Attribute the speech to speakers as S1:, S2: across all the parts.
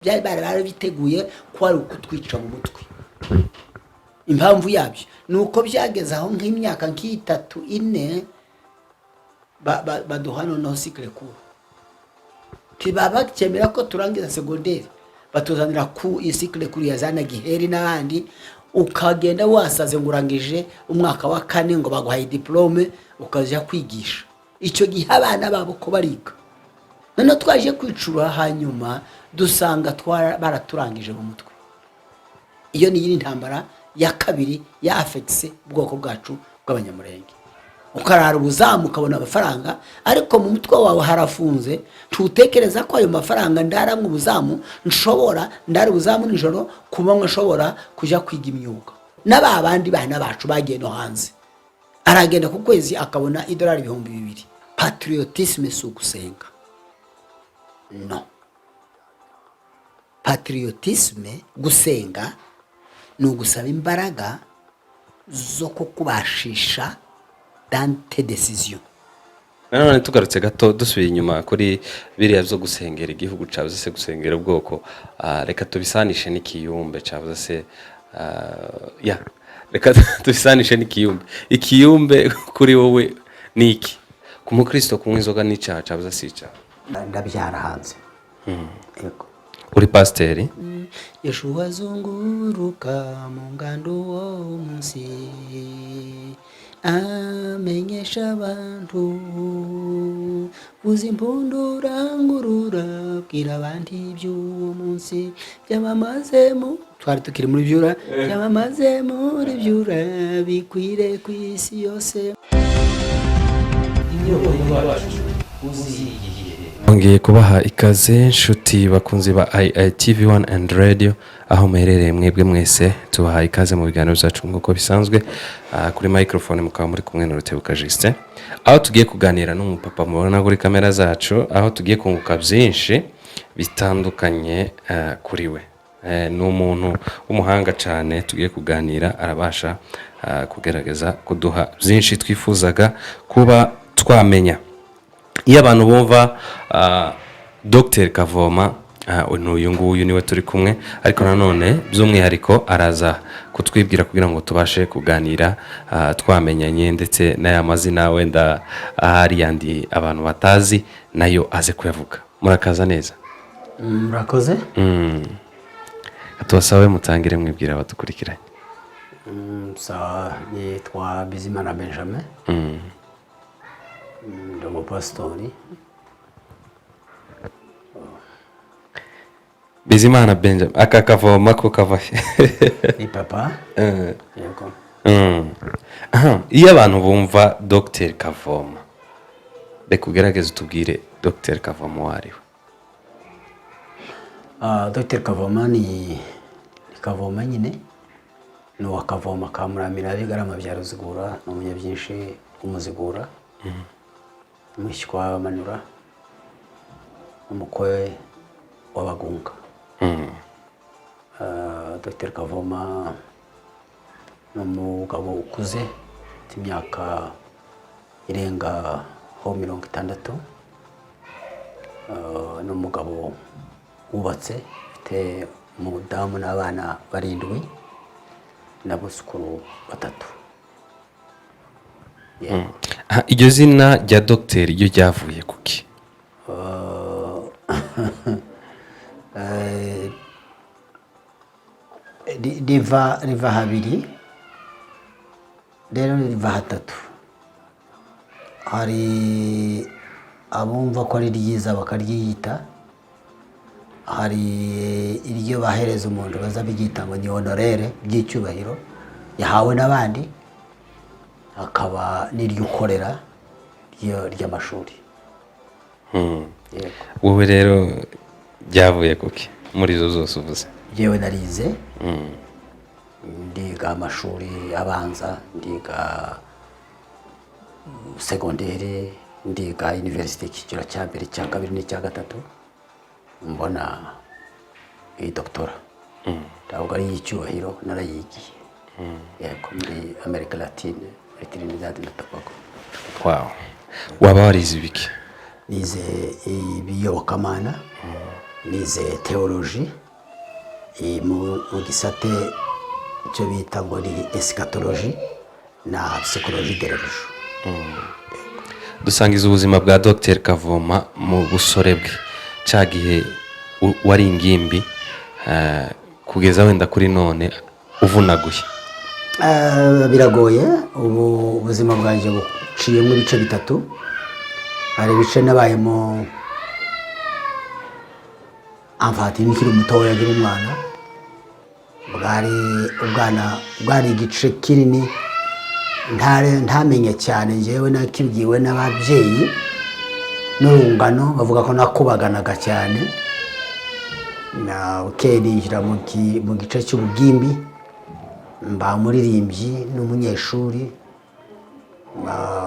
S1: byari barabiteguye ko ari ukutwica mu mutwe. Impamvu yabyo nuko byageze aho nk'imyaka nk'itatu ine baduha noneho cycle court, tibaba cyemera ko turangiza secondaire, batuzanira ku cycle court yazana Giheri n'abandi, ukagenda wasaze ngurangije umwaka wa 4 ngo baguhaye diplome ukaja kwigisha. Icyo gihe abana babo ko bariga, none twaje kwicura hanyuma dusanga baraturangije mu mutwe. Iyo ni intambara ya kabiri ya affects ubwoko bwacu bw'abanyamurenge. Ukarara ubuzamu ukabona amafaranga, ariko mu mutwe wawe harafunze, tutekereza ko ayo mafaranga ndara mu buzamu nshobora ndari ubuzamu nijoro kuba nshobora kuja kwiga imyuga. N'abandi bana bacu bagiye no hanze, aragenda ku kwezi akabona $2,000. Patriotisme si ugusenga, no. Patriotisme gusenga ni ugusaba imbaraga zo kukubashisha dante decision.
S2: Nanone tugarutse gato dusubiye inyuma kuri biriya byo gusengera igihugu cyavuze se gusengera ubwoko, reka tubisanishe n'ikiyumbe cyavuze se reka tubisanishe n'ikiyumbe. Ikiyumbe kuri wowe ni iki? Ku mukristo kunywa inzoga ni icyaha cyavuze si icyaha?
S1: Ndabyara hanze. Yego.
S2: Uri pasiteri?
S1: Yeshuwa azunguruka mu ngando wo munsi, amenyesha abantu uzi impundura ngurura, bwira abandi iby'uwo munsi byamamaze mu twari tukiri muri byura, byamamaze muri byura bikwire ku isi yose.
S2: Ngiye kubaha ikaze nshuti bakunzi ba IITV1 and Radio, aho muherereye mwebwe mwese tubaha ikaze mu biganiro byacu nk'uko bisanzwe. Kuri microphone mukaba muri kumwe na Rutebuka Justin, aho tugiye kuganira n'umupapa mubona kuri kamera zacu, aho tugiye kunguka byinshi bitandukanye kuri we. Ni umuntu w'umuhanga cyane tugiye kuganira, arabasha kugerageza kuduha byinshi twifuzaga kuba twamenya. Iyo abantu bumva Dr. Kavoma, uyu nguyu niwe turi kumwe, ariko nanone by'umwihariko araza kutwibwira kugira ngo tubashe kuganira twamenyanye, ndetse n'aya mazina wenda ahari yandi abantu batazi nayo aze kuyavuga. Murakaza neza.
S1: Murakoze.
S2: Tubasabe mutangire mwibwira abadukurikiranye.
S1: Nitwa Bizimana Benjamin. Ndi umupasitori.
S2: Bizimana Benjamin, aka Kavoma ko kavahe?
S1: Ni papa. Yego.
S2: Iyo abantu bumva Dr. Kavoma, reka ugerageze utubwire Dr. Kavoma wariwe.
S1: Dr. Kavoma ni Kavoma nyine, ni uwa Kavoma ka Muramira Bigarama bya Ruzigura, ni umunyabyinshi umuzigura. Mwishywa Manura, umukwe w'abagunga. Dr. Kavoma ni umugabo ukuze, imyaka irenga ho 60. Ni umugabo wubatse, ufite umudamu n'abana 7 n'abuzukuru 3.
S2: Iryo zina rya Dr. iyo ryavuye kuki?
S1: riva habiri, rero riva hatatu. Hari abumva ko ari ryiza bakaryiyita, hari iryo bahereza umuntu baza bigita ngo ni honorere by'icyubahiro yahawe n'abandi, hakaba n'iryo ukorera ry'amashuri.
S2: Wowe rero ryavuye kuki muri zo zose uvuze?
S1: Yewe narize, ndiga amashuri abanza, ndiga secondaire, ndiga university cyiciro cya 1, cya 2 n'icya 3, mbona iyi doctora. Ntabwo ari icyubahiro, narayigiye. Yego, muri America Latine, Trinidad na Tobago.
S2: Wow. Waba warize ibiki?
S1: Nize ibiyobokamana, nize theology mu gisate icyo bita ngo ni eschatology na psychologie de religion.
S2: dusangiza ubuzima bwa Dr Kavoma mu busore bwe cya gihe wari ingimbi kugeza wenda kuri none uvunaguye.
S1: Biragoye ubu ubuzima bwanjye buciyemo ibice bitatu. Hari ibice nabayemo amfati nikiri mutoya nkiri umwana, bwari igice kinini ntamenye cyane, njyewe nakibwiwe n'ababyeyi n'urungano bavuga ko nakubaganaga cyane. Na ukeninjira mu gice cy'ubugimbi, mba muririmbyi n'umunyeshuri,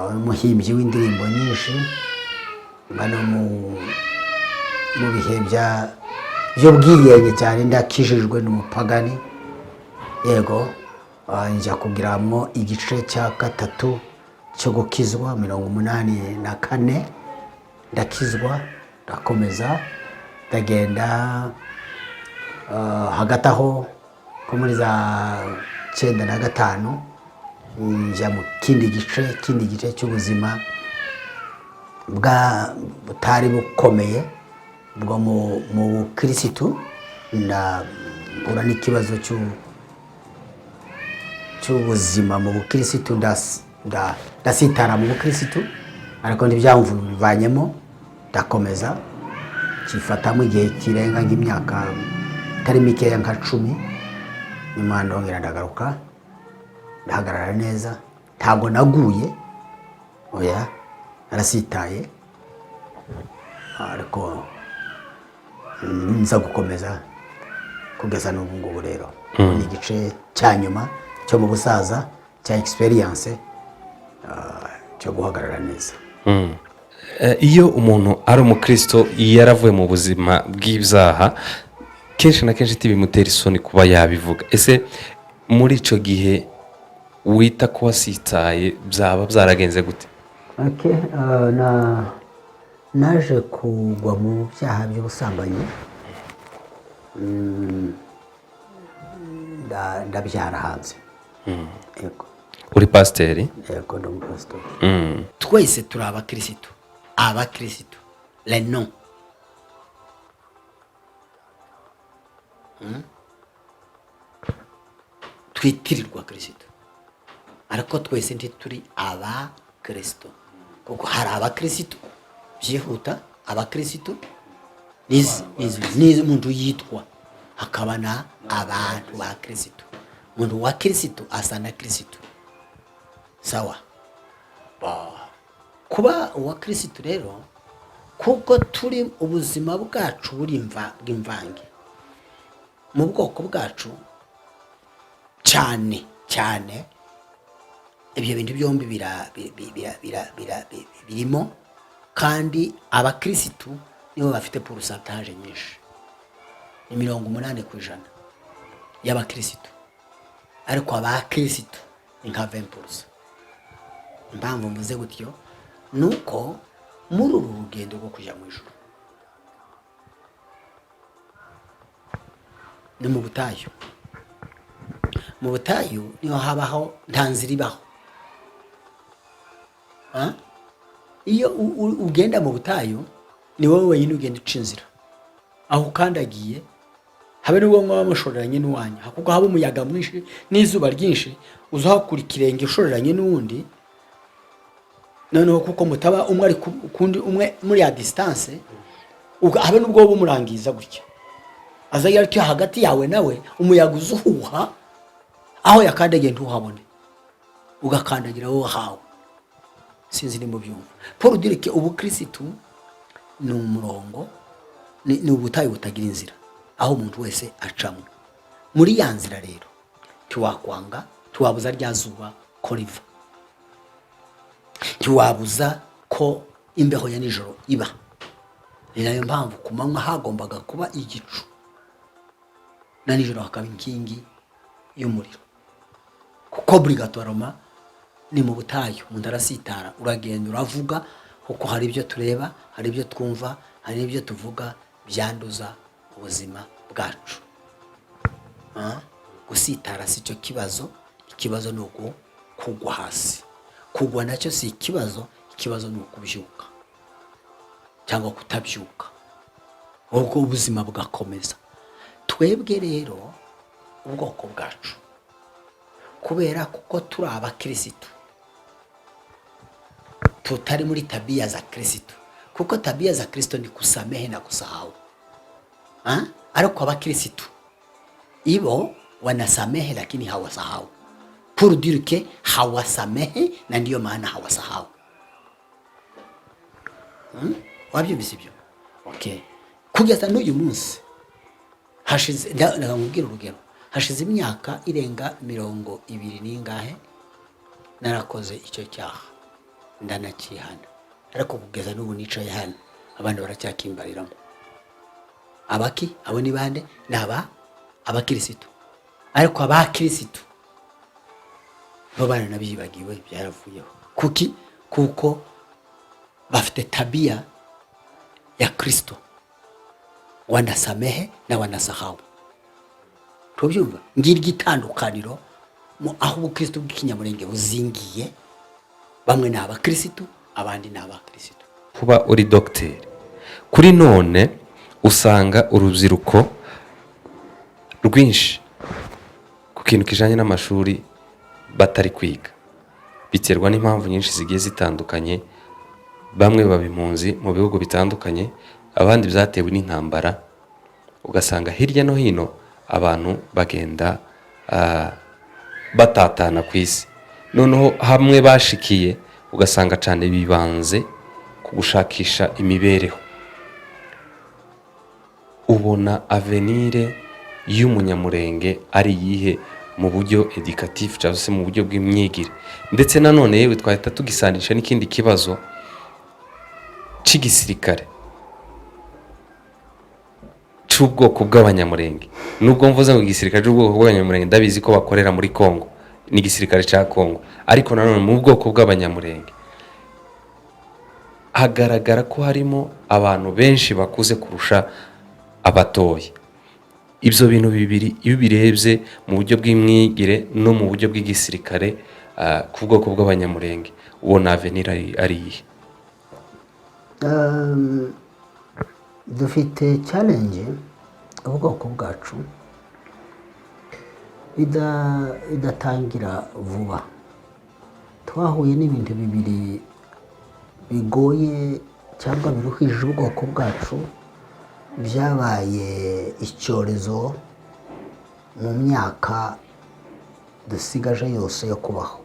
S1: umuhimbyi w'indirimbo nyinshi, mba no mu bihe by'ubwiyenge cyane, ndakijijwe n'umupagani. Yego, njya kugiramwo igice cya gatatu cyo gukizwa 84, ndakizwa ndakomeza ndagenda hagati aho ko muri za 95 njya mu kindi gice cy'ubuzima butari bukomeye bwo mu Kristo. Ndahura n'ikibazo cy'ubuzima mu Kristo, ndasitara mu Kristo, ariko ntibyamvanyemo, ndakomeza kifatamo igihe kirenga nk'imyaka itari mikeya nka 10. Nyuma ndongera ndagaruka ndahagarara neza, ntabwo naguye, oya narasitaye, ariko nza gukomeza kugeza n'ubu ngubu. Rero ni igice cya nyuma cyo mu busaza cya experience cyo guhagarara neza.
S2: Iyo umuntu ari umukristo yaravuye mu buzima bw'ibyaha, kenshi na kenshi bimutera isoni kuba yabivuga. Ese muri icyo gihe wita ko wasitaye byaba byaragenze gute?
S1: Naje kugwa mu byaha by'ubusambanyi, ndabyara hanze. Yego.
S2: Uri pasiteri?
S1: Yego, ndi umupasitori. Twese turi abakirisitu le nom. Twitirirwa kirisitu, ariko twese ntituri abakirisitu, kuko hari abakirisitu byihuta, abakirisitu ni umuntu yitwa, hakaba na abantu ba kirisitu. Umuntu wa kirisitu asa na kirisitu, sawa. Kuba uwa kirisitu rero, kuko turi ubuzima bwacu buri bw'imvange mu bwoko bwacu cyane cyane, ibyo bintu byombi birimo, kandi abakirisitu nibo bafite pourcentage nyinshi, ni 80% y'abakirisitu, ariko abakirisitu ni nka 20%. Impamvu mvuze gutyo nuko muri uru rugendo rwo kujya mu ijuru ni mu butayu. Mu butayu niho habaho nta nzira ibaho. Iyo ugenda mu butayu ni wowe wenyine ugenda uca inzira, aho ukandagiye habe n'ubwo mwaba mushoreranye n'uwanyu, kuko haba umuyaga mwinshi n'izuba ryinshi, uzahakura ikirenge ushoreranye n'uwundi, noneho kuko mutaba umwe ari kundi umwe muri ya distance, habe n'ubwo wowe umurangiza gutya, azagira ati hagati yawe nawe umuyaga uzuhuha, aho yakandagiye ntuhabone, ugakandagira wowe hawe. Sinzi ni mu byumva. Paul direke ubukirisitu ni umurongo, ni ubutayu butagira inzira, aho umuntu wese acamo. Muri ya nzira rero tiwakwanga, tiwabuza rya zuba ko riva, tiwabuza ko imbeho ya nijoro iba. Ni nayo mpamvu ku manywa hagombaga kuba igicu, na nijoro hakaba inkingi y'umuriro, kuko obligatoroma ni mu butayu. Umuntu arasitara, uragenda uravuga, kuko hari ibyo tureba, hari ibyo twumva, hari ibyo tuvuga byanduza ubuzima bwacu. Gusitara si cyo kibazo, ikibazo ni kugwa hasi. Kugwa nacyo si ikibazo, ikibazo ni ukubyuka cyangwa kutabyuka, ubwo ubuzima bugakomeza. Twebwe rero ubwoko bwacu, kubera kuko turi abakirisitu, tutari muri tabia za Kristo, kuko tabia za Kristo ni kusamehe na kusahau. Ariko abakirisitu ibo wanasamehe lakini hawasahau. Pour dire que hawasamehe na ndiyo maana hawasahau. Wabyumvise ibyo? Okay. Kugeza n'uyu munsi hashize, ndamubwira urugero, hashize imyaka irenga 20 n'ingahe narakoze icyo cyaha, ndanakihana, ariko kugeza n'ubu nicaye hano abandi baracyakimbariramo. Abaki abo ni bande? Naba abakirisitu. Ariko abakirisitu bo bana nabibagiwe, byaravuyeho. Kuki? Kuko bafite tabia ya Kristo, wanasamehe na wanasahau. Tubyumva ngiryo itandukaniro aho ubukristo bw'ikinyamurenge buzingiye. Bamwe ni abakirisitu, abandi ni abakirisitu.
S2: Kuba uri dogiteri kuri none usanga urubyiruko rwinshi ku kintu kijanye n'amashuri batari kwiga, biterwa n'impamvu nyinshi zigiye zitandukanye. Bamwe baba impunzi mu bihugu bitandukanye, abandi byatewe n'intambara. Ugasanga hirya no hino abantu bagenda batatana ku isi. Noneho hamwe bashikiye ugasanga cyane bibanze ku gushakisha imibereho. Ubona avenire y'umunyamurenge ari yihe mu buryo educatif cyangwa se mu buryo bw'imyigire? Ndetse nanone yewe twahita tugisanisha n'ikindi kibazo cy'igisirikare cy'ubwoko bw'abanyamurenge. Nubwo mvuze ngo igisirikare cy'ubwoko bw'abanyamurenge ndabizi ko bakorera muri Kongo, ni igisirikare cya Kongo, ariko nanone mu bwoko bw'abanyamurenge hagaragara ko harimo abantu benshi bakuze kurusha abatoya. Ibyo bintu bibiri iyo birebye mu buryo bw'imyigire no mu buryo bw'igisirikare ku bwoko bw'abanyamurenge, ubona avenir ari iyihe?
S1: Dufite challenge ubwoko bwacu idatangira vuba. Twahuye n'ibintu bibiri bigoye cyangwa biruhije ubwoko bwacu, byabaye icyorezo mu myaka dusigaje yose yo kubaho.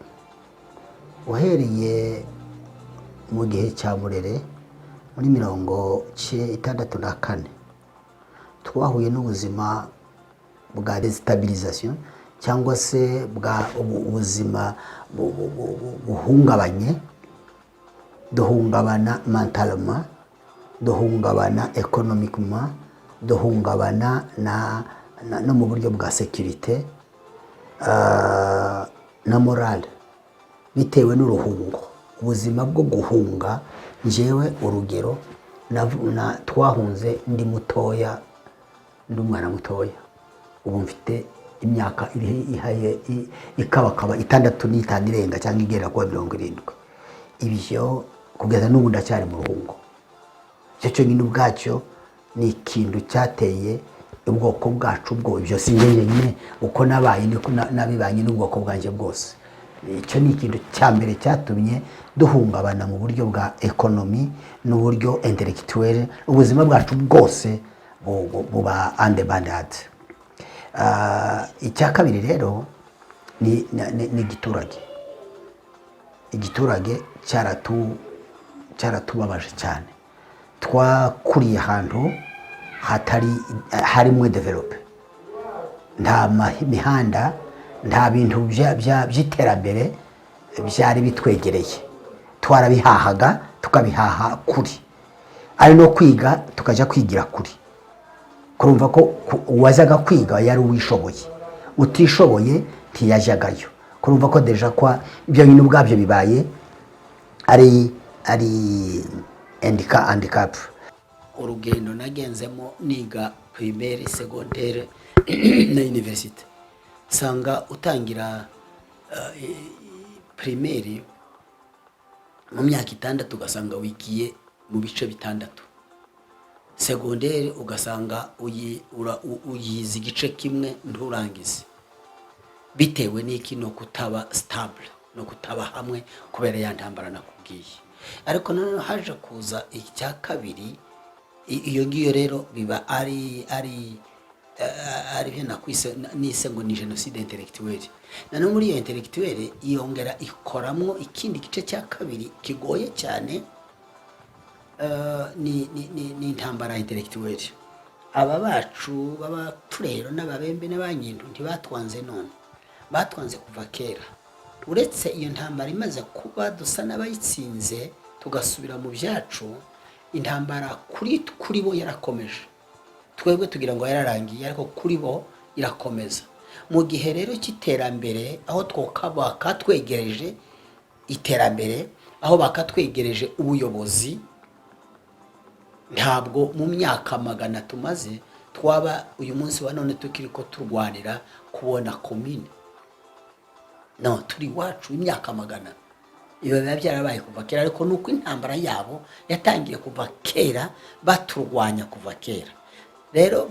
S1: Uhereye mu gihe cya Murere muri 1964 twahuye n'ubuzima bwa destabilisation cyangwa se bwa ubuzima buhungabanye, duhungabana mentalement, duhungabana economiquement, duhungabana no mu buryo bwa sécurité na morale, bitewe n'uruhungo. Ubuzima bwo guhunga, njyewe urugero twahunze ndi mutoya, ndi umwana mutoya, ubu mfite imyaka ihaye ikabakaba 65 irenga cyangwa igera kwa 70. Ibyo kugeza n'ubu ndacyari mu ruhungo. Cyo nyine ubwacyo ni ikintu cyateye ubwoko bwacu bwo. Ibyo si njye nyine uko nabaye niko nabibanye n'ubwoko bwanjye bwose. Icyo ni ikintu cya mbere cyatumye duhungabana mu buryo bwa economy n'uburyo intellectuel. Ubuzima bwacu bwose buba undebanded. Icya kabiri rero ni igiturage. Igiturage cyaratubabaje cyane. Twakuriye ahantu harimo develope, nta mihanda, nta bintu by'iterambere byari bitwegereye. Twarabihahaga tukabihaha kuri, ari no kwiga tukajya kwigira kuri. Kurumva ko uwazaga kwiga yari uwishoboye, utishoboye ntiyajyagayo. Kurumva ko deja kwa ibyo bintu ubwabyo bibaye ari handicap. Urugendo nagenzemo niga primaire secondaire na universite, usanga utangira primaire mu myaka 6 ugasanga wigiye mu bice bitandatu, secondaire ugasanga uyizi igice kimwe nturangize, bitewe n'iki no kutaba stable, no kutaba hamwe kubera ya ntambara nakubwiye. Ariko none haje kuza icya kabiri, iyo ngiyo rero biba ari byo nakwise nise ngo ni genocide intellectuelle. Nano muri iyo intellectuelle iyongera ikoramwo ikindi gice cya kabiri kigoye cyane, ni intambara intellectuelle. Aba bacu baba turero n'ababembe n'abanyindu ntibatwanze none, batwanze kuva kera. Uretse iyo ntambara imaze kuba dusa n'abayitsinze tugasubira mu byacu, intambara kuri bo yarakomeje. Twebwe tugira ngo yararangiye, ariko kuri bo irakomeza. Mu gihe rero cy'iterambere, aho bakatwegereje iterambere, aho bakatwegereje ubuyobozi, ntabwo mu myaka 100 tumaze twaba uyu munsi wa none tukiri ko turwanira kubona commune. No, turi wacu imyaka 100. Iyo byarabaye kuva kera, ariko nuko intambara yabo yatangiye kuva kera, baturwanya kuva kera. Rero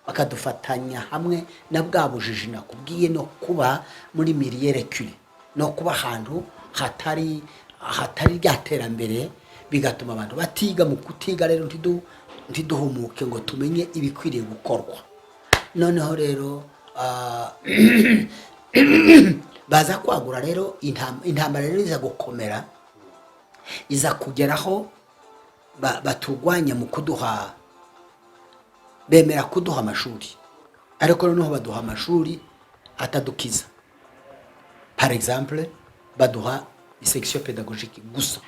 S1: bakadufatanya hamwe na bwa bujiji nakubwiye, no kuba muri milieu recule, no kuba ahantu hatari ryaterambere, bigatuma abantu batiga. Mu kutiga rero ntiduhumuke ngo tumenye ibikwiriye gukorwa. Noneho rero baza kwagura rero intambara rero iza gukomera, iza kugeraho baturwanya mu kuduha, bemera kuduha amashuri, ariko noneho baduha amashuri atadukiza. Par exemple, baduha section pédagogique gusa.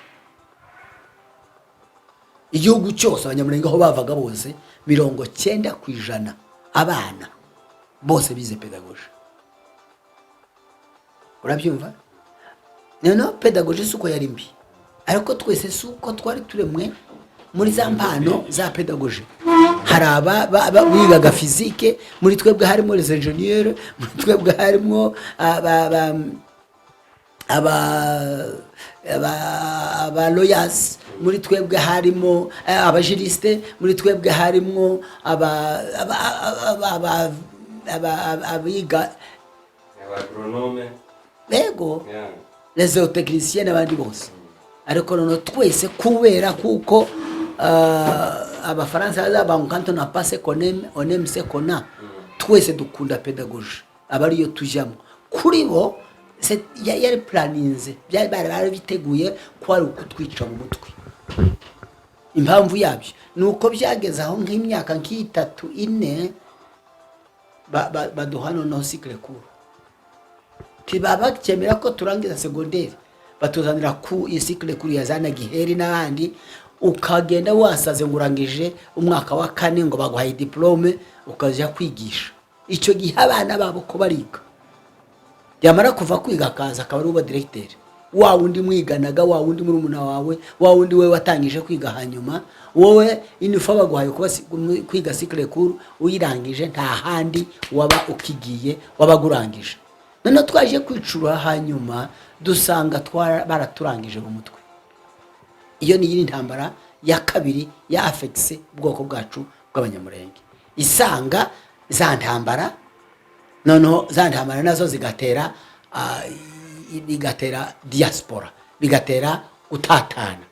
S1: Igihugu cyose abanyamurenge aho bavaga bose 90% abana bose bize pédagogie. Urabyumva? None pédagogie suko yari mbi, ariko twese suko twari turemwe muri za mpano za pédagogie. Haraba bigaga physique, muri twebwe harimo les ingénieurs, muri twebwe harimo aba lawyers, muri twebwe harimo abajuriste, muri twebwe harimo abiga
S2: agronome,
S1: bego les zootechniciens n'abandi bose. Ariko noneho twese kubera kuko abafaransa bazabangu quand on a passé on aime ce qu'on a, twese dukunda pédagogie, abariyo tujyamo. Kuri bo yari planinze, bari biteguye ko ari ukutwica mu mutwe. Impamvu yabyo nuko byageze aho nk'imyaka 3-4 baduhano no cycle court, tibaba cyemera ko turangiza secondaire, batuzanira ku cycle court yazana giheri n'ahandi, ukagenda wasaze ngurangije umwaka wa 4 ngo baguhaye diplome ukaja kwigisha. Icyo gihe abana babo ko bariga, yamara kuva kwiga kaza akaba ari uba directeur, wa wundi mwiganaga, wa wundi muri umuna wawe, wa wundi we watangije kwiga hanyuma wowe inifa baguhaye kuba kwiga cycle court uyirangije, nta handi waba ukigiye wabagurangije. None twaje kwicura hanyuma dusanga baraturangije mu mutwe. Iyo ni intambara ya kabiri ya affectse ubwoko bwacu bw'abanyamurenge. Isanga za ntambara, noneho za ntambara nazo zigatera diaspora, bigatera gutatana.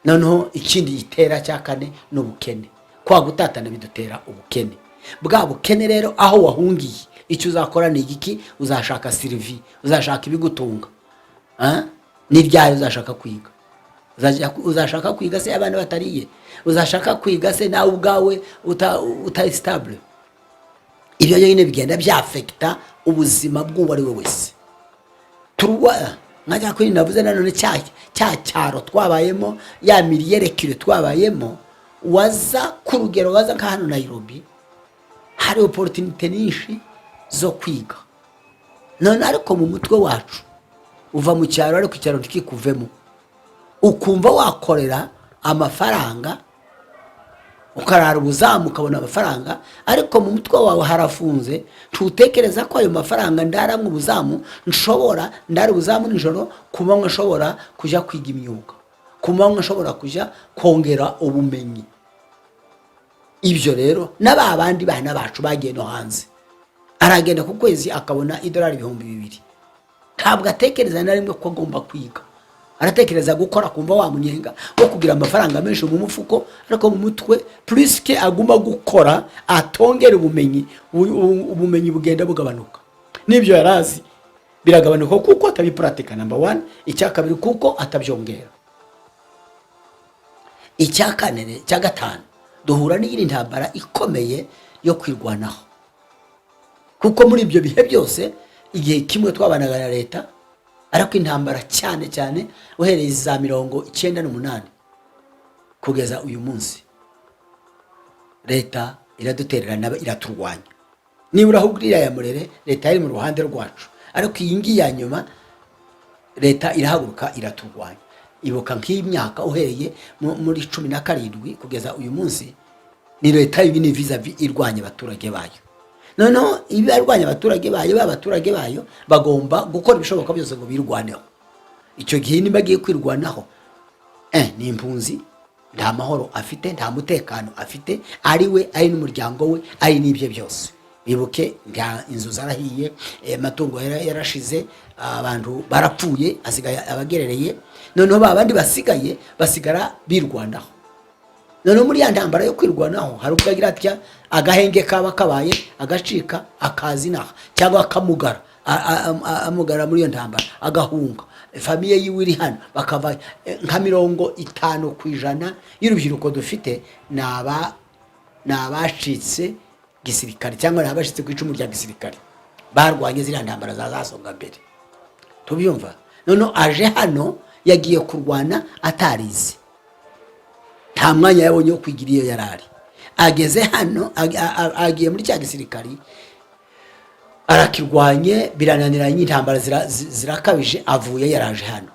S1: Noneho ikindi gitera cya 4 n'ubukene. Kwa gutatana bidutera ubukene. Bwa bukene rero aho wahungiye, icyo uzakora ni igiki? Uzashaka service, uzashaka ibigutunga. Ni ryari uzashaka kwiga? Uzashaka kwiga se abana batariye? Uzashaka kwiga se nawe ubwawe uta stable? Ibyo nyine bigenda byafecta ubuzima bw'uwari we wese. Turwa nkajya kuri navuze nanone cyaro twabayemo, ya milieu recule twabayemo, waza ku rugero waza nka hano Nairobi hari opportunity nyinshi zo kwiga. None ariko mu mutwe wacu uva mu cyaro, ariko icyaro ntikikuvemo, ukumva wakorera amafaranga ukarara ubuzamu ukabona amafaranga, ariko mu mutwe wawe harafunze, tutekereza ko ayo mafaranga ndaramwe ubuzamu ndari ubuzamu nijoro, kuba nshobora kujya kwiga imyuga, kuba nshobora kujya kongera ubumenyi. Ibyo rero n'aba bandi bana bacu bagiye no hanze, aragenda ku kwezi akabona $2,200, ntabwo atekereza na rimwe ko agomba kwiga, aratekereza gukora, kumva wamunyenga wo kugira amafaranga menshi mu mufuko, ariko mu mutwe plus que aguma gukora atongera ubumenyi bugenda bugabanuka. Nibyo yarazi biragabanuka kuko atabipratika, number 1. Icya kabiri kuko atabyongera. Icya kane cya gatanu, duhura n'iri ntambara ikomeye yo kwirwanaho, kuko muri ibyo bihe byose igihe kimwe twabanaga na leta, ariko intambara cyane cyane uhereye za 98 kugeza uyu munsi, leta iradutererana, iraturwanya. Nibura ahubwo iriya Murere leta iri mu ruhande rwacu, ariko iyi ngiyi ya nyuma leta irahaguruka iraturwanya. Ibuka nk'imyaka uhereye muri 17 kugeza uyu munsi, ni leta y'ibini vis-a-vis irwanya abaturage bayo. Noneho ibi arwanya abaturage bayo bagomba gukora ibishoboka byose ngo birwaneho. Icyo gihe niba agiye kwirwanaho, ni impunzi, nta mahoro afite, nta mutekano afite, ari we, ari n'umuryango we, ari n'ibye byose. Bibuke inzu zarahiye, amatungo yarashize, abantu barapfuye, asigaye abagerereye. Noneho babandi basigaye basigara birwanaho. Noneho muri ya ntambara yo kwirwanaho hari ubwo agira atya agahenge kaba kabaye agacika akazinaha, cyangwa akamugara amugara muri iyo ntambara agahunga, famiye yiwe iri hano bakava nka 50% y'urubyiruko dufite n'abacitse gisirikare, cyangwa n'abashitse ku icumu rya gisirikare barwanye ziriya ntambara zazasonga mbere. Tubyumva. Noneho aje hano yagiye kurwana atarize, nta mwanya yabonye wo kwigira iyo yarari. Ageze hano agiye muri cya gisirikari, arakirwanye birananiranye, intambara zirakabije, avuye yaraje hano.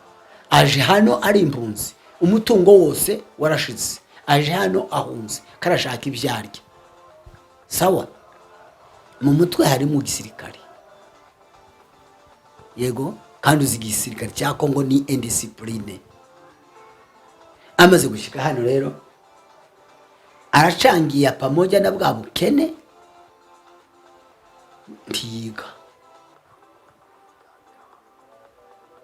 S1: Aje hano ari impunzi, umutungo wose warashize, aje hano ahunze, karashaka ibyarya. Sawa, mu mutwe hari mu gisirikari, yego, kandi uzi igisirikari cya Kongo ni indiscipline. Amaze gushika hano rero aracangiye pamoja na bwa bukene, ntiyiga.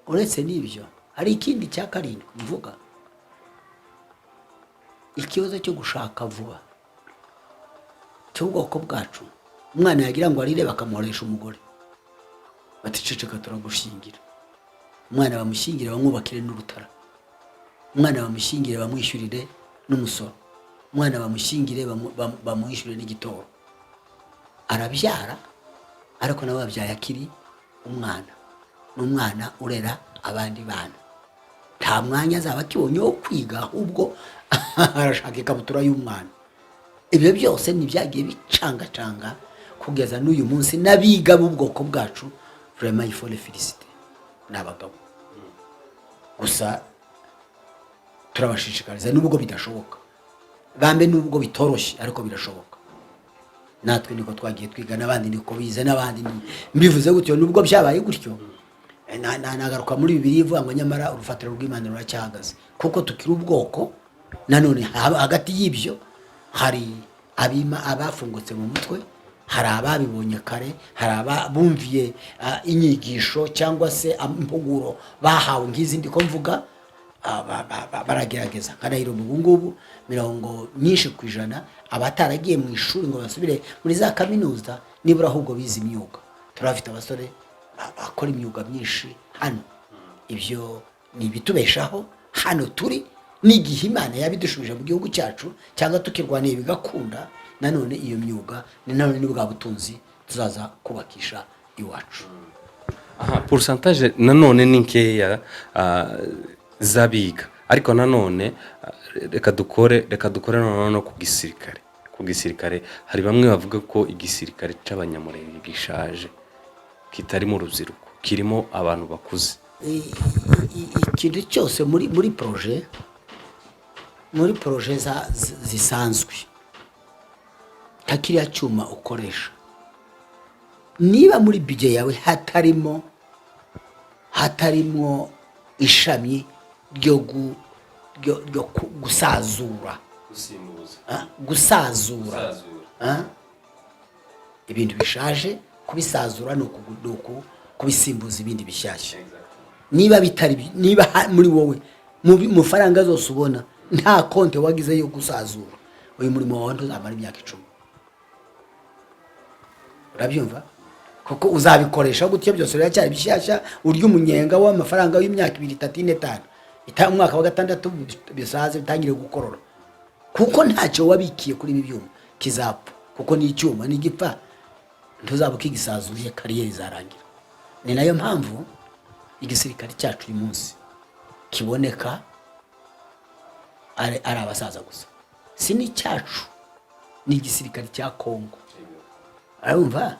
S1: Uretse n'ibyo hari ikindi cya karindwi mvuga, ikibazo cyo gushaka vuba cy'ubwoko bwacu. Umwana yagira ngo arire bakamuhoresha umugore, baticeceka turagushingira. Umwana bamushyingire bamwubakire n'urutara, umwana bamushyingire bamwishyurire n'umusoro, umwana bamushyingire bamwishyurire n'igitoro. Arabyara, ariko nawe abyaye akiri umwana, n'umwana urera abandi bana. Nta mwanya azaba akibonye wo kwiga, ahubwo arashaka ikabutura y'umwana. Ibyo byose ntibyagiye bicangacanga kugeza n'uyu munsi. N'abiga b'ubwoko bwacu vraiment il faut les féliciter, n'abagabo gusa turabashishikariza, nubwo bidashoboka bambe, nubwo bitoroshye, ariko birashoboka. Natwe niko twagiye twiga, n'abandi niko bize, n'abandi mbivuze gutyo. Nubwo byabaye gutyo, nagaruka muri Bibiliya ivuga ngo nyamara urufatiro rw'Imana ruracyahagaze, kuko tukiri ubwoko. Nanone hagati y'ibyo hari abafungutse mu mutwe, hari ababibonye kare, hari abumviye inyigisho cyangwa se impuguro bahawe nk'izindi ko mvuga, baragerageza. Kanahiro ubu ngubu 90% abataragiye mu ishuri ngo basubire muri za kaminuza, nibura ahubwo bize imyuga. Turafite abasore bakora imyuga myinshi hano. Ibyo ni bitubeshaho hano turi, n'igihe Imana yabidushubije mu gihugu cyacu, cyangwa tukirwaniye bigakunda. Nanone iyo myuga ni nanone n'ubwa butunzi tuzaza kubakisha iwacu.
S2: Pourcentage nanone ni nkeya zabiga, ariko nanone reka dukore nanone no ku gisirikare. Hari bamwe bavuga ko igisirikare cy'abanyamurenge gishaje, kitarimo urubyiruko, kirimo abantu bakuze.
S1: Ikintu cyose muri projet zisanzwe takiriya cyuma ukoresha niba muri budget yawe hatarimo ishami ryo gusazura ibintu bishaje, kubisazura no kubisimbuza ibindi bishyashya. Niba muri wowe mu faranga zose ubona nta konti wagize yo gusazura, uyu murimo wawe ntuzamara imyaka 10. Urabyumva? Kuko uzabikoresha gutyo byose biracyari bishyashya, urya umunyenga w'amafaranga w'imyaka 2, 3, 4, 5 umwaka wa 6 bisaze bitangire gukorora, kuko ntacyo wabikiye kuri ibi byuma kizapfa, kuko ni icyuma n'igipfa ntuzabuka igisazuye kariyeri zarangira. Ni nayo mpamvu igisirikare cyacu uyu munsi kiboneka ari abasaza gusa, si ni cyacu, ni igisirikare cya Kongo. Arumva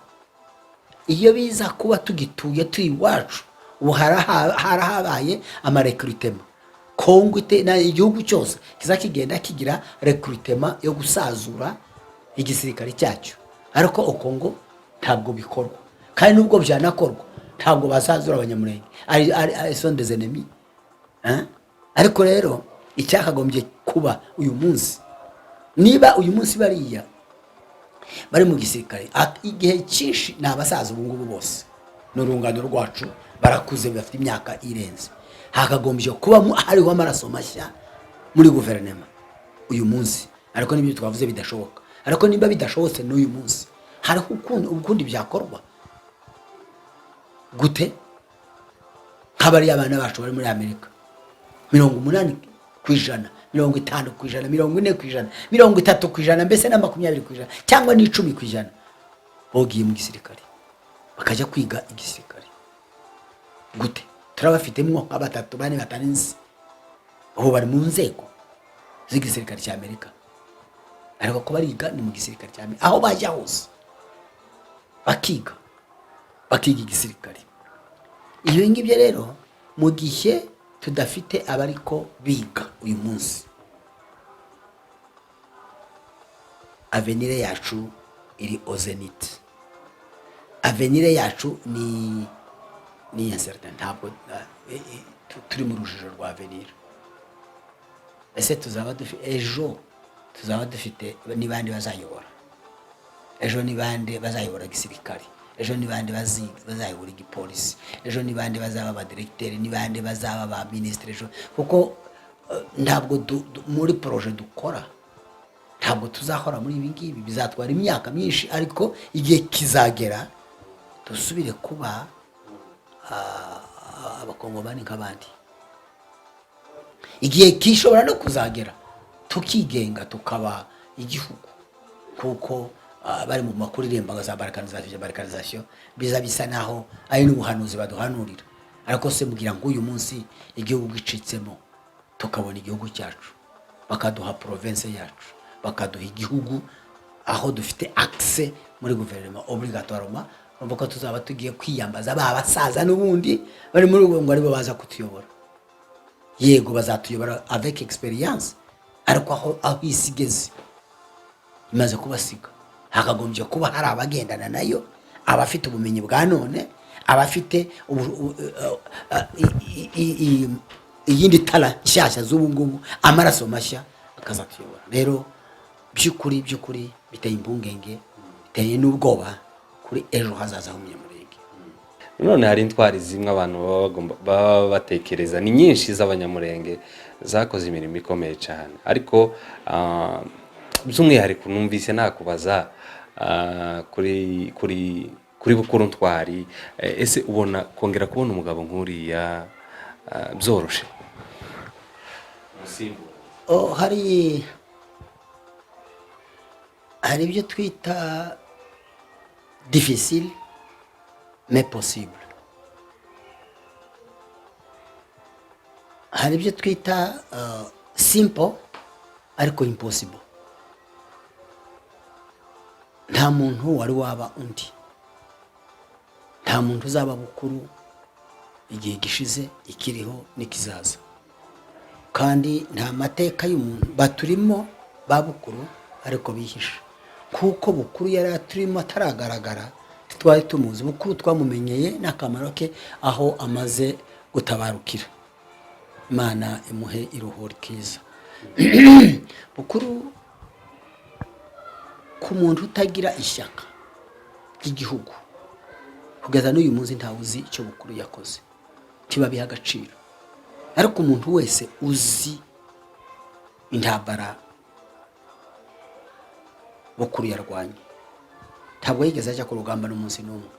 S1: iyo biza kuba tugituye turi iwacu, ubu harahabaye amarekrutema. Kongo na igihugu cyose kizakigenda kigira rekrutema yo gusazura igisirikare cyacu, ariko Kongo ntabwo bikorwa, kandi nubwo byanakorwa ntabwo basazura abanyamurenge, ari sont des ennemis. Ariko rero icyakagombye kuba uyu munsi, niba uyu munsi bari mu gisirikare igihe cyinshi n'abasaza ubu ngubu bose n'urungano rwacu barakuze, bafite imyaka irenze, hakagombye kuba hariho amaraso mashya muri guverinoma uyu munsi. Ariko nibyo twavuze bidashoboka, ariko niba bidashobotse n'uyu munsi hariho ukundi byakorwa gute. Nk'abari abana bacu bari muri Amerika 80%, 50%, 40%, 30%, mbese na 20% cyangwa ni 10% bogiye mu gisirikare bakajya kwiga igisirikare gute. Turabafitemo nka 3, 4, 5 aho bari mu nzego z'igisirikare cya Amerika, ariko ko bariga ni mu gisirikare cya Amerika, aho bajya hose bakiga igisirikare. Iyo ngibyo rero mu gihe tudafite abariko biga uyu munsi, avenir yacu iri ozenit, avenir yacu ni incertain, ntabwo turi mu rujijo rwa avenir. Ese tuzaba dufite ni bande bazayobora ejo, ni bande bazayobora gisirikare ejo, ni bande bazayobora igipolisi ejo, ni bande bazaba abadirecteur, ni bande bazaba ba ministre ejo, kuko ntabwo muri projet dukora ntabwo tuzakora muri ibi ngibi, bizatwara imyaka myinshi, ariko igihe kizagera dusubire kuba abakongomani nk'abandi. Igihe kishobora no kuzagera tukigenga tukaba igihugu, kuko bari mu makuru irembaga za balkanization biza bisa naho ari n'ubuhanuzi baduhanurira. Ariko se mugira ngo uyu munsi igihugu gicitsemo tukabona igihugu cyacu, bakaduha province yacu, bakaduha igihugu aho dufite accès muri guverinoma obligatoirement, urumva ko tuzaba tugiye kwiyambaza basaza n'ubundi bari muri ubwo ngo aribo baza kutuyobora. Yego bazatuyobora avec experience, ariko aho isigeze imaze kubasiga, hakagombye kuba hari abagendana nayo, abafite ubumenyi bwa none, abafite iyindi tala nshyashya z'ubu ngubu, amaraso mashya akazatuyobora. Rero by'ukuri biteye impungenge, biteye n'ubwoba kuri ejo hazaza h'umunyamurenge.
S2: None hari intwari zimwe abantu baba batekereza ni nyinshi z'abanyamurenge zakoze imirimo ikomeye cyane, ariko by'umwihariko numvise nakubaza kuri bukuru ntwari. Ese ubona kongera kubona umugabo nk'uriya byoroshe?
S1: Hari ibyo twita difficile mais possible, hari ibyo twita simple ariko impossible. Nta muntu wari waba undi, nta muntu uzaba bukuru igihe gishize, ikiriho n'ikizaza, kandi nta mateka y'umuntu baturimo babukuru ariko bihisha. kuko bukuru yari aturimo ataragaragara, twari tumuzi. Bukuru twamumenyeye n'akamaro ke aho amaze gutabarukira. Imana imuhe iruhuri kiza. Bukuru ku muntu utagira ishyaka ry'igihugu kugeza n'uyu munsi ntawe uzi icyo Bukuru yakoze kiba biha agaciro. Ariko umuntu wese uzi intambara Bukuru yarwanye, ntabwo yigeze ajya ku rugamba n'umunsi n'umwe,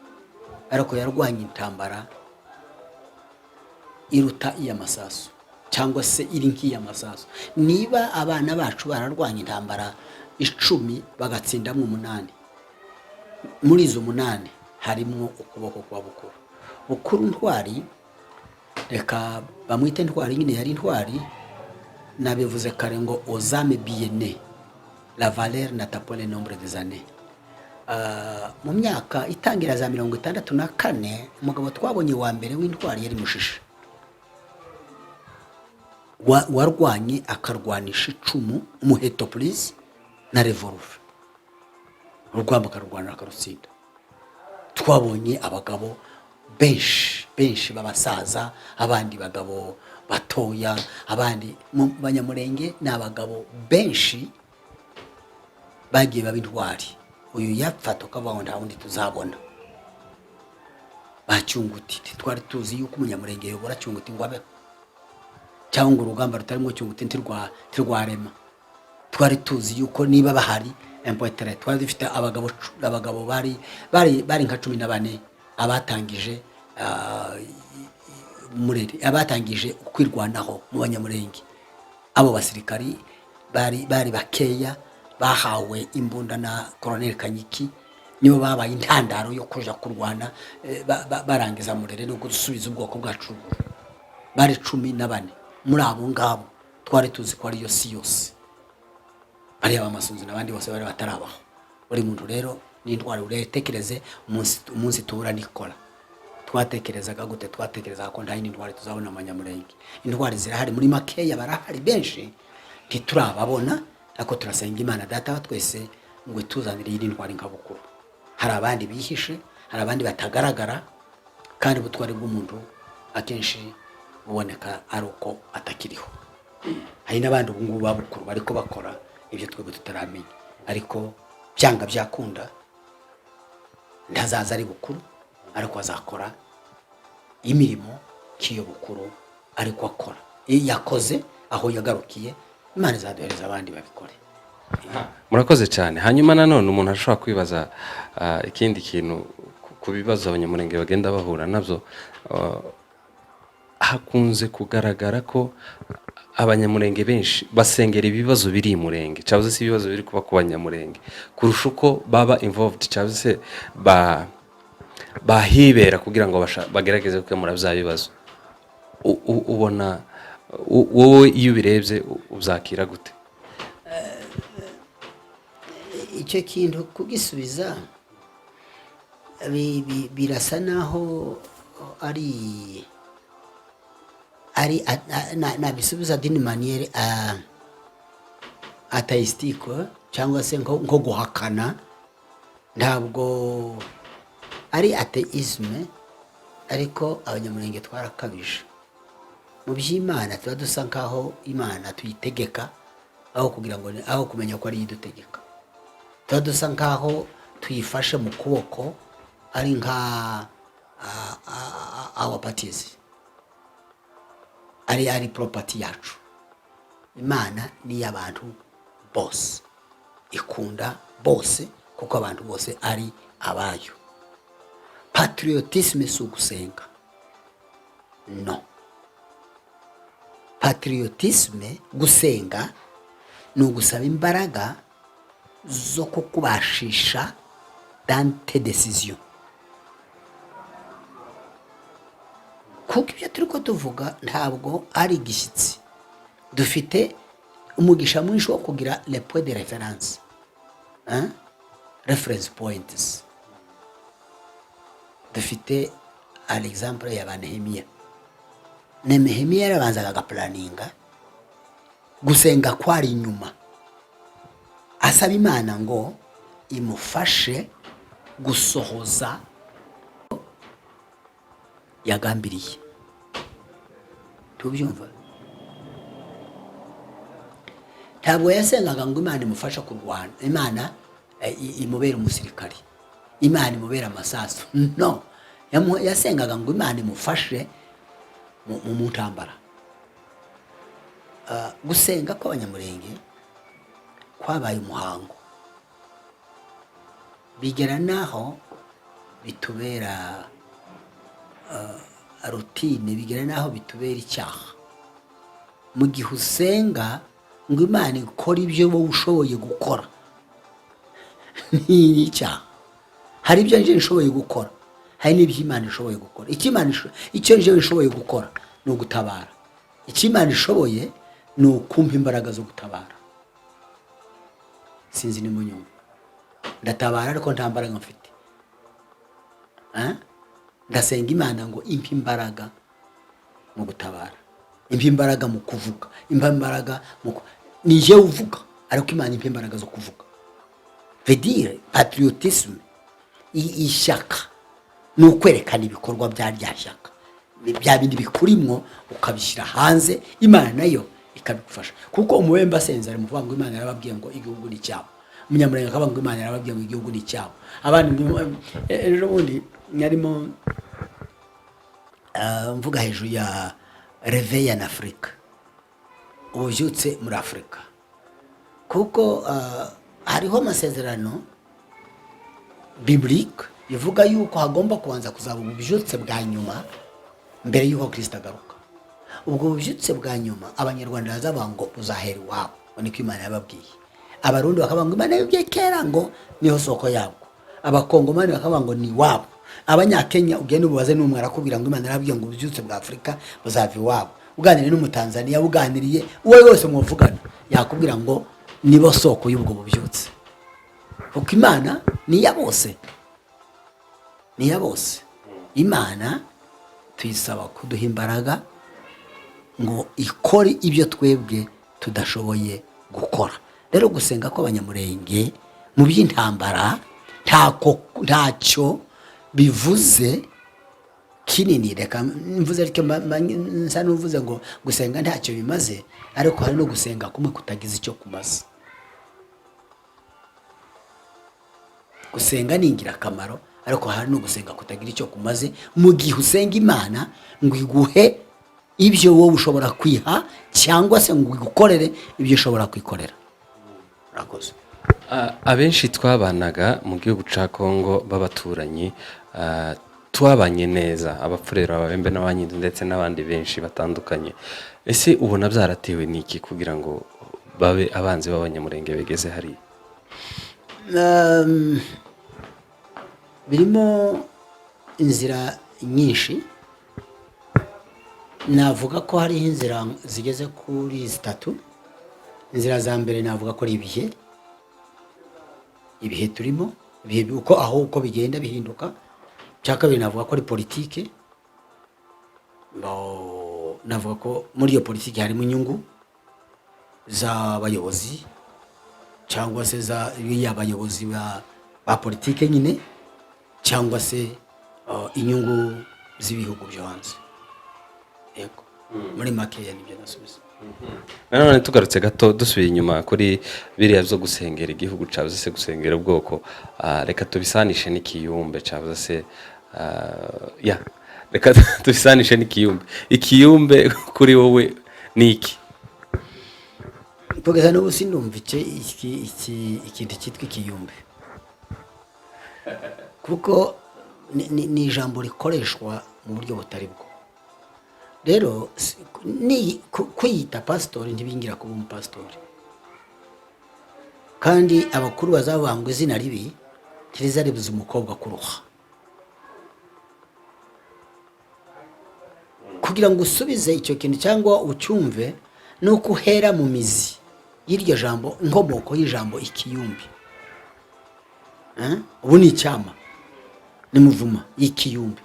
S1: ariko yarwanye intambara iruta iy'amasasu cyangwa se iri nk'iy'amasasu. Niba abana bacu bararwanye intambara 10 bagatsindamo 8, muri izo 8 harimo ukuboko kwa Bukuru. Bukuru ntwari, reka bamwite ntwari, nyine yari ntwari. Nabivuze kare ngo ozame biene la valeur n'atteint pas le nombre des années. Mu myaka itangira za 64 umugabo twabonye wa mbere w'intwari yari Mushisha, warwanye akarwanisha icumu, umuheto please na revolver, urugamba akarurwanira akarutsinda. Twabonye abagabo benshi b'abasaza, abandi bagabo batoya, abandi mu Banyamurenge n'abagabo benshi bagiye babintwari. Uyu yapfa tukabaho nta wundi tuzabona. Bacyunguti twari tuzi yuko Umunyamurenge yobora cyunguti ngo abeho, cyangwa urugamba rutarimo cyunguti ntirwarema. Twari tuzi yuko niba bahari impoetere. Twari dufite abagabo bari nka 14 abatangije Murere, abatangije kwirwanaho mu Banyamurenge. Abo basirikari bari bakeya, bahawe imbunda na Colonel Kanyiki, nibo babaye intandaro yo kuja kurwana barangiza Murere no gusubiza ubwoko bwacu. Bari 14 muri abo ngabo twari tuzi ko ari yo si yose. Bari abamasunzu n'abandi bose bari batarabaho. Buri muntu rero ni intwari. Uretekereze umunsi tubura Nikola, twatekerezaga gute? Twatekerezaga ko nta yindi ntwari tuzabona mu Banyamurenge. Intwari zirahari muri makeya, barahari benshi ntiturababona, ariko turasenga Imana Data wa twese ngo ituzanire yindi ntwari nka Bukuru. Hari abandi bihishe, hari abandi batagaragara, kandi ubutwari bw'umuntu akenshi buboneka ari uko atakiriho. Hari n'abandi ubu ngubu Bukuru bariko bakora ibyo twebwe tutaramenya, ariko byanga byakunda ntazaza ari Bukuru, ariko azakora imirimo kiyo Bukuru ariko akora. Yakoze aho yagarukiye, Imana izaduhereza abandi babikore.
S2: Murakoze cyane. Hanyuma nanone umuntu ashobora kwibaza ikindi kintu ku bibazo Abanyamurenge bagenda bahura nabyo. Hakunze kugaragara ko Abanyamurenge benshi basengera ibibazo biri Murenge, cyangwa se ibibazo biri kuba ku Banyamurenge, kurusha uko baba involved, cyangwa se bahibera kugira ngo bagerageze gukemura bya bibazo. Ubona wowe iyo ubirebye uzakira gute?
S1: Icyo kintu kugisubiza birasa naho ari nabisubiza d'une manière atheistique, cyangwa se nko guhakana. Ntabwo ari atheisme, ariko Abanyamurenge twarakabije mu by'Imana. Tuba dusa nkaho Imana tuyitegeka aho kugira ngo aho kumenya ko ari idutegeka. Tuba dusa nkaho tuyifashe mu kuboko ari nka abapatizi, ari property yacu. Imana ni y'abantu bose, ikunda bose, kuko abantu bose ari abayo. Patriotisme si ugusenga, no. Patriotisme, gusenga, ni ugusaba imbaraga zo kukubashisha dans tes décisions. Kuko ibyo turiko tuvuga ntabwo ari igishyitsi. Dufite umugisha mwinshi wo kugira les points de référence, reference points. Dufite à l'exemple ya Nehemiya. Nehemiya yarabanzaga agaplaninga, gusenga kwari inyuma, asaba Imana ngo imufashe gusohoza yagambiriye. Tubyumva? Ntabwo yasengaga ngo Imana imufashe kurwana, Imana imubera umusirikari, Imana imubera amasasu. No, yasengaga ngo Imana imufashe mu ntambara. Gusenga kw'abanyamurenge kwabaye umuhango, bigera naho bitubera rutine, bigera naho bitubera icyaha. Mu gihe usenga ngo Imana ikora ibyo wowe ushoboye gukora, ni icyaha. Hari ibyo nje nshoboye gukora, hari n'ibyo Imana ishoboye gukora. Icyo nje nshoboye gukora ni ugutabara. Icyo Imana ishoboye ni ukumpa imbaraga zo gutabara. Sinzi ni munyumva. Ndatabara ariko nta mbaraga mfite. Ndasenga Imana ngo impe imbaraga mu gutabara, impe imbaraga mu kuvuga, impe imbaraga ni je uvuga, ariko Imana impe imbaraga zo kuvuga. Veut dire patriotisme, ishyaka ni ukwerekana ibikorwa bya rya shyaka, bya bindi bikurimwo ukabishyira hanze, Imana nayo ikabigufasha. Kuko umubembe asenze ari muvuga ngo Imana yarababwiye ngo igihugu ni cyabo, umunyamurenge akavuga ngo Imana yarababwiye ngo igihugu ni cyabo. Abandi ejo bundi nyarimo mvuga hejuru ya réveil en Afrique, ububyutse muri Afrika. Kuko hariho amasezerano biblique bivuga yuko hagomba kubanza kuzaba ububyutse bwa nyuma mbere yuko Kristo agaruka. Ubwo bubyutse bwa nyuma abanyarwanda bazavuga ngo buzahera iwabo, niko Imana yababwiye. Abarundi bakavuga ngo Imana yabwiye kera ngo niho soko yabwo, abakongomani bakavuga ngo ni iwabo, abanyakenya ugenda ububaze n'umwe arakubwira ngo Imana yarabwiye ngo ububyutse bwa Afrika buzava iwabo. Uganiriye n'umutanzaniya, uganiriye uwo wese muvugana yakubwira ngo nibo soko y'ubwo bubyutse. Kuko Imana ni ya bose, ni ya bose. Imana tuyisaba kuduha imbaraga ngo ikore ibyo twebwe tudashoboye gukora. Rero gusenga kw'abanyamurenge mu by'intambara ntacyo bivuze kinini. Reka mvuze ariko nsa n'uvuze ngo gusenga ntacyo bimaze, ariko hari no gusenga kumwe kutagize icyo kumaze. Gusenga ni ingirakamaro, ariko hari no gusenga kutagira icyo kumaze mu gihe usenga Imana ngo iguhe ibyo wowe ushobora kwiha, cyangwa se ngo igukorere ibyo ushobora kwikorera. Rakoze.
S2: Abenshi twabanaga mu gihugu cya Kongo b'abaturanyi, twabanye neza, abapfurero, ababembe n'abanyindu ndetse n'abandi benshi batandukanye. Ese ubona byaratewe n'iki kugira ngo babe abanzi b'abanyamurenge begeze hariya?
S1: Birimo inzira nyinshi. Navuga ko hariho inzira zigeze kuri 3. Inzira za mbere navuga ko ari ibihe turimo, ibihe uko bigenda bihinduka. Cya kabiri navuga ko ari politike. Navuga ko muri iyo politike harimo inyungu z'abayobozi, cyangwa se y'abayobozi ba politike nyine, cyangwa se inyungu z'ibihugu byo hanze. Yego, muri makeya nibyo nasubiza.
S2: Nanone tugarutse gato dusubiye inyuma kuri biriya byo gusengera igihugu cyavuze se gusengera ubwoko, reka tubisanishe n'ikiyumbe cyavuze se reka tubisanishe n'ikiyumbe. Ikiyumbe kuri wowe ni iki?
S1: Kugeza n'ubu sindumva ikintu cyitwa ikiyumbe, kuko ni ijambo rikoreshwa mu buryo butari bwo. Rero kwiyita pasitori ntibingira kuba umupasitori, kandi abakuru bazavuga ngo izina ribi kiriza ribuza umukobwa kuruha. Kugira ngo usubize icyo kintu cyangwa ucyumve, ni uko uhera mu mizi y'iryo jambo, inkomoko y'ijambo ikiyumbi. Ubu ni icyama, ni muvuma y'ikiyumbi.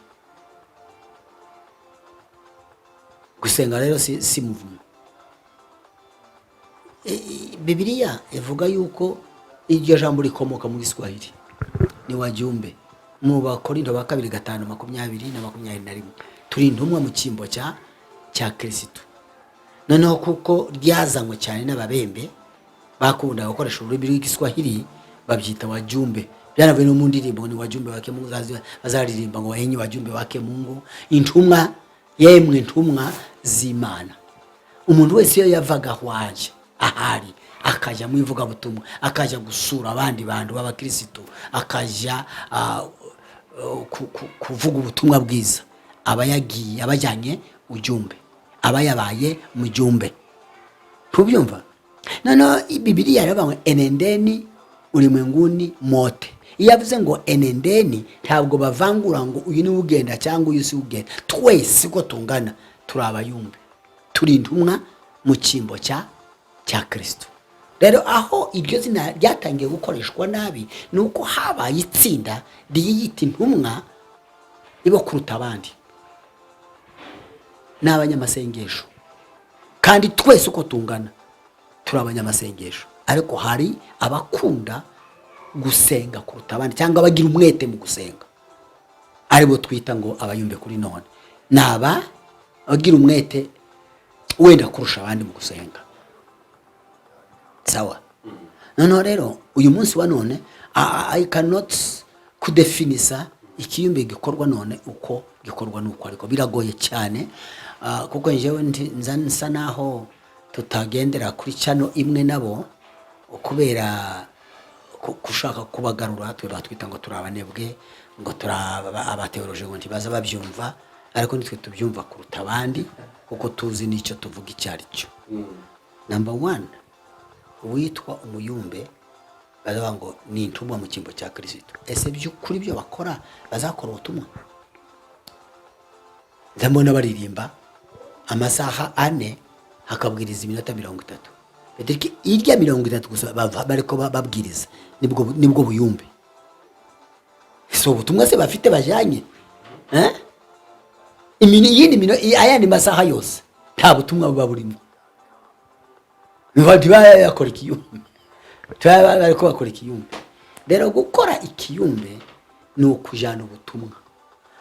S1: Gusenga rero si muvuma. Bibiliya ivuga yuko iryo jambo rikomoka mu Giswahili ni wajumbe mu Bakorinto ba 2:20-21 turi intumwa mu cyimbo cya Kristo. Noneho kuko ryazanywe cyane n'ababembe bakunda gukoresha ururimi rw'Igiswahili babyita wajumbe. Byanavuye no mu ndirimbo ni wajumbe wake Mungu bazaririmba ngo enyi wajumbe wake Mungu, intumwa yemwe intumwa z'Imana. Umuntu wese iyo yavaga hwaje ahari akajya mu ivugabutumwa akajya gusura abandi bantu b'abakristo akajya kuvuga ubutumwa bwiza abayagiye abajyanye ujumbe abayabaye mujumbe. Tubyumva nano Biblia yarabangwe enendeni ulimwenguni mote. Iyo avuze ngo enendeni ntabwo bavangura ngo uyu ni ugenda cyangwa uyu si ugenda, twese ko tungana turi abayumbe, turi intumwa mu cyimbo cya Kristo. Rero aho iryo zina ryatangiye gukoreshwa nabi nuko habaye itsinda riyita intumwa ibo kuruta abandi n'abanyamasengesho, kandi twese uko tungana turi abanyamasengesho, ariko hari abakunda gusenga kuruta abandi cyangwa bagira umwete mu gusenga, aribo twita ngo abayumbe kuri none. Naba bagira umwete wenda kurusha abandi mu gusenga. Sawa. Noneho rero uyu munsi wa none I cannot kudefinisa ikiyumbe gikorwa none uko gikorwa nuko, ariko biragoye cyane kuko njewe nsa naho tutagendera kuri channel imwe nabo kubera kushaka kubagarura twita ngo turabanebwe ngo turaba abateoloje ngo ntibaza babyumva, ariko nitwe tubyumva kuruta abandi kuko tuzi nicyo tuvuga icyari cyo. Number 1 witwa umuyumbe bazavuga ngo ni intumwa mu cyimbo cya Kristo. Ese by'ukuri byo bakora bazakora ubutumwa? Ndabona baririmba amasaha 4 hakabwiriza iminota 30. Bedeke irya 30 gusa bariko babwiriza nibwo buyumbe. So ubutumwa se bafite bajanye ayandi masaha yose nta butumwa buba burimo. Niba yakora ikiyumbe bariko bakora ikiyumbe. Rero gukora ikiyumbe ni ukujana ubutumwa.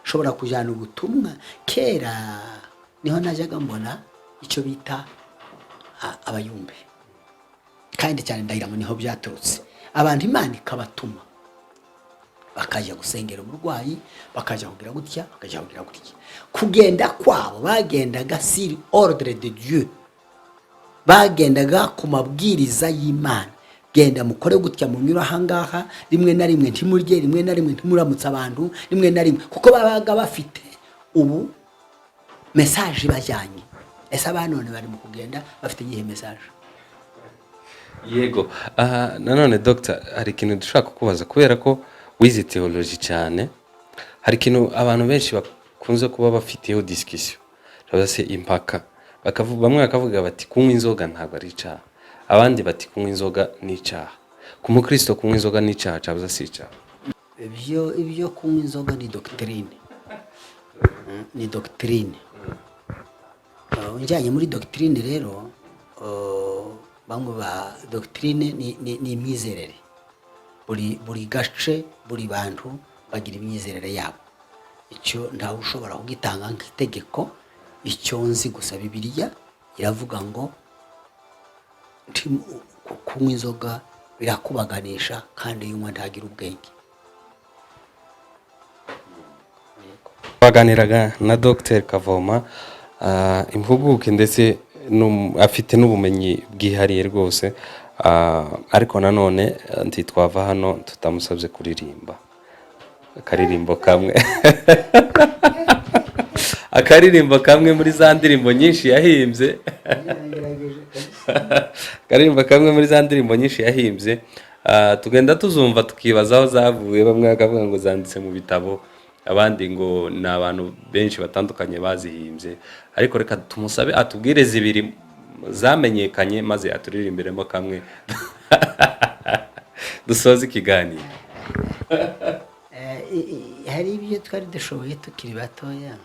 S1: Shobora kujana ubutumwa. Kera niho najyaga mbona icyo bita abayumbe, kandi cyane ndahiramo niho byaturutse. Abantu Imana ikabatuma bakajya gusengera umurwayi, bakajya kugira gutya, bakajya kugira gutya. Kugenda kwabo bagendaga sur ordre de Dieu, bagendaga ku mabwiriza y'Imana. Genda mukore gutya munyura ahangaha, rimwe na rimwe ntimurye, rimwe na rimwe ntimuramutsa abantu, rimwe na rimwe, kuko babaga bafite ubu message bajyanye. Ese abanone bari mu kugenda bafite iyihe message?
S2: Yego. Nanone Dr. hari ikintu dushaka kubaza kubera ko wize theology cyane. Hari ikintu abantu benshi bakunze kuba bafiteho discussion, cyangwa se impaka. Bamwe bakavuga bati kunywa inzoga ntabwo ari icyaha, abandi bati kunywa inzoga ni icyaha. Ku mukristo kunywa inzoga ni icyaha cyangwa se icyaha?
S1: Ibyo kunywa inzoga ni doctrine. Ni doctrine. Unjanye muri doctrine rero bamwe ba doctrine ni imyizerere. Buri gace buri bantu bagira imyizerere yabo. Icyo ntawe ushobora kugitanga nk'itegeko. Icyo nzi gusa Bibiliya iravuga ngo kunywa inzoga birakubaganisha kandi yunywa ntagira ubwenge.
S2: Baganiraga na Dr. Kavoma impuguke ndetse afite n'ubumenyi bwihariye rwose, ariko nanone ntitwava hano tutamusabye kuririmba akaririmbo kamwe akaririmbo kamwe muri za ndirimbo nyinshi yahimbye akaririmbo kamwe muri za ndirimbo nyinshi yahimbye. Tugenda tuzumva tukibaza aho zavuye, bamwe bakavuga ngo zanditse mu bitabo, abandi ngo ni abantu benshi batandukanye bazihimbye, ariko reka tumusabe atubwire zibiri zamenyekanye maze aturirimbiremo kamwe dusoze ikiganiro.
S1: Hari ibyo twari dushoboye tukiri batoya,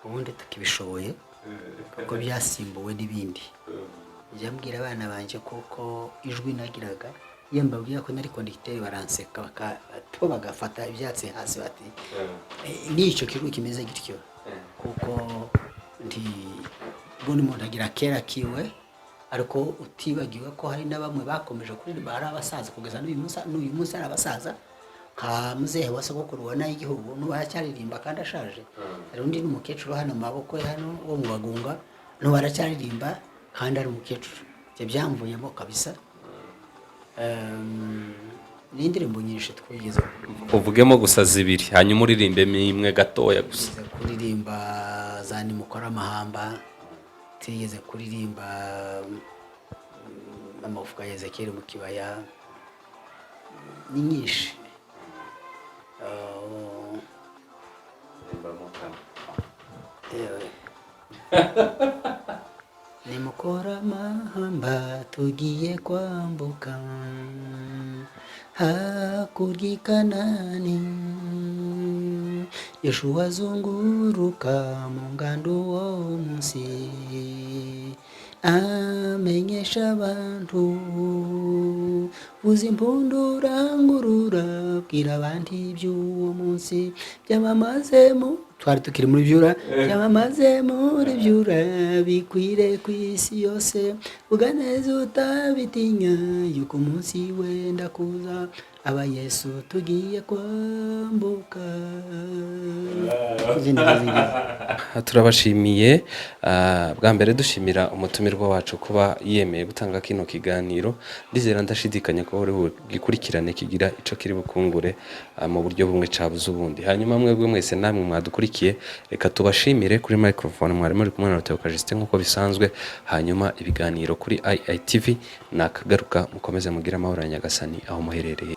S1: ubundi tukibishoboye kuko byasimbuwe n'ibindi. Njya mbwira abana banje kuko ijwi nagiraga iyo mbabwiye ko nari konditeri baranseka bagafata ibyatsi hasi bati n'icyo kigo kimeze gityo kuko bundi umuntu agira kera kiwe ariko utibagiwe ko hari na bamwe bakomeje kuririmba hari abasaza kugeza n'uyu munsi hari abasaza nka muzehe wa sogokuru wa nay'igihugu n'uwaracyaririmba kandi ashaje hari undi n'umukecuru hano mu maboko ye hano wo mu Bagunga n'uwaracyaririmba kandi ari umukecuru ibyo byamvuyemo kabisa. N'indirimbo nyinshi twigeze
S2: uvugemo gusa zibiri hanyuma uririmbemo imwe gatoya gusa.
S1: Kuririmba za nimukora amahamba, tigeze kuririmba amafuka ya Ezekiel mu kibaya, ni nyinshi. Nimukora amahamba tugiye kwambuka hakurya i Kanani, Yeshuwa azunguruka mu ngando uwo munsi amenyesha abantu, vuza impundu urangurura bwira abandi iby'uwo munsi, byamamaze twari tukiri muri byura, byamamaze muri byura bikwire ku isi yose, vuga neza utabitinya yuko umunsi wenda kuza, aba Yesu tugiye kwambuka.
S2: Turabashimiye bwa mbere dushimira umutumirwa wacu kuba yemeye gutanga kino kiganiro, ndizera ndashidikanya ko uri gikurikirane kigira ico kiri bukungure mu buryo bumwe cabuze ubundi. Hanyuma mwebwe mwese namwe mwadukurikiye, reka tubashimire kuri microphone mwari muri kumwe na Theo Justin nkuko bisanzwe, hanyuma ibiganiro kuri IITV nakagaruka, mukomeze mugira amahoro ya Nyagasani aho muherereye.